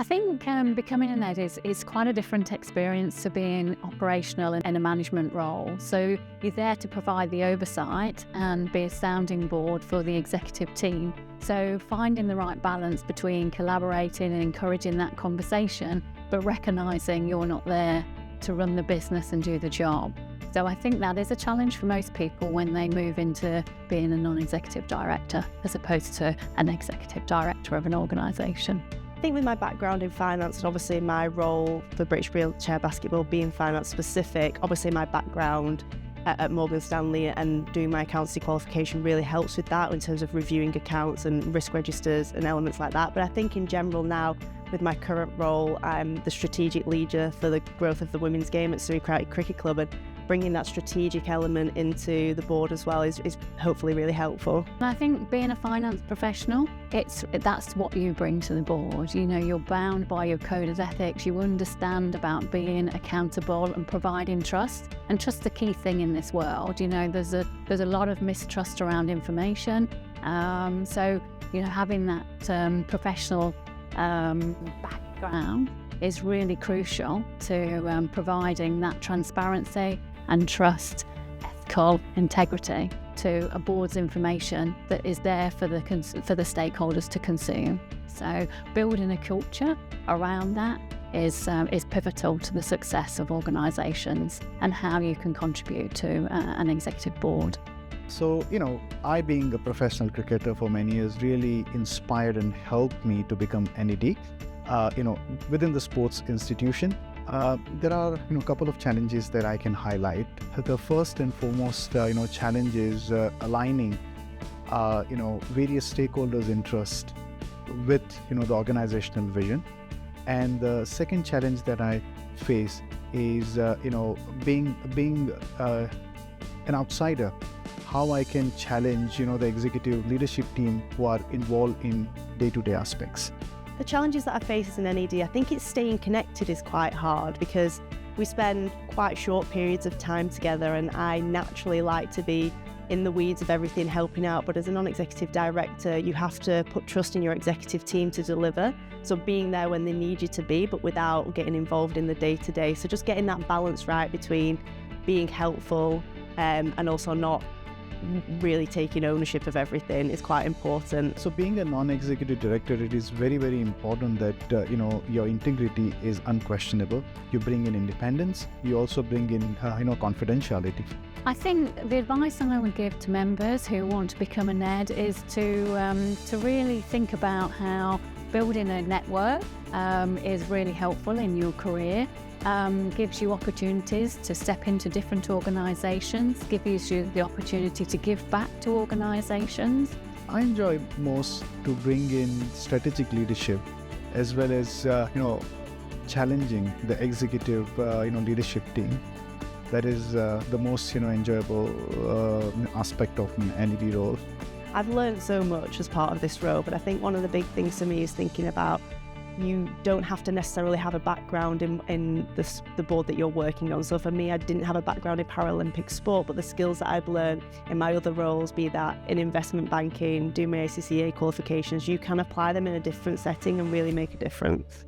I think becoming an ed is quite a different experience to being operational in a management role. So you're there to provide the oversight and be a sounding board for the executive team. So finding the right balance between collaborating and encouraging that conversation, but recognising you're not there to run the business and do the job. So I think that is a challenge for most people when they move into being a non-executive director as opposed to an executive director of an organisation. I think with my background in finance and obviously my role for British Wheelchair Basketball being finance specific, obviously my background at Morgan Stanley and doing my accountancy qualification really helps with that in terms of reviewing accounts and risk registers and elements like that. But I think in general now, with my current role, I'm the strategic leader for the growth of the women's game at Surrey County Cricket Club, and bringing that strategic element into the board as well is hopefully really helpful. And I think being a finance professional, that's what you bring to the board. You know, you're bound by your code of ethics. You understand about being accountable and providing trust. And trust's the key thing in this world. You know, there's a lot of mistrust around information. So, you know, having that professional background is really crucial to providing that transparency and trust, ethical integrity to a board's information that is there for the stakeholders to consume. So building a culture around that is pivotal to the success of organisations and how you can contribute to an executive board. So, you know, I being a professional cricketer for many years really inspired and helped me to become NED. Within the sports institution, there are, a couple of challenges that I can highlight. The first and foremost, challenge is aligning, various stakeholders' interest with, the organizational vision. And the second challenge that I face is, being an outsider, how I can challenge, the executive leadership team who are involved in day-to-day aspects. The challenges that I face as an NED, I think it's staying connected is quite hard because we spend quite short periods of time together, and I naturally like to be in the weeds of everything, helping out. But as a non-executive director, you have to put trust in your executive team to deliver. So being there when they need you to be, but without getting involved in the day-to-day. So just getting that balance right between being helpful and also not really taking ownership of everything is quite important. So being a non-executive director, it is very, very important that, your integrity is unquestionable. You bring in independence. You also bring in, confidentiality. I think the advice I would give to members who want to become an ed is to really think about how building a network is really helpful in your career. Gives you opportunities to step into different organisations, gives you the opportunity to give back to organisations. I enjoy most to bring in strategic leadership as well as, challenging the executive, leadership team. That is the most, enjoyable aspect of an NED role. I've learned so much as part of this role, but I think one of the big things for me is thinking about you don't have to necessarily have a background in the board that you're working on. So for me, I didn't have a background in Paralympic sport, but the skills that I've learned in my other roles, be that in investment banking, do my ACCA qualifications, you can apply them in a different setting and really make a difference.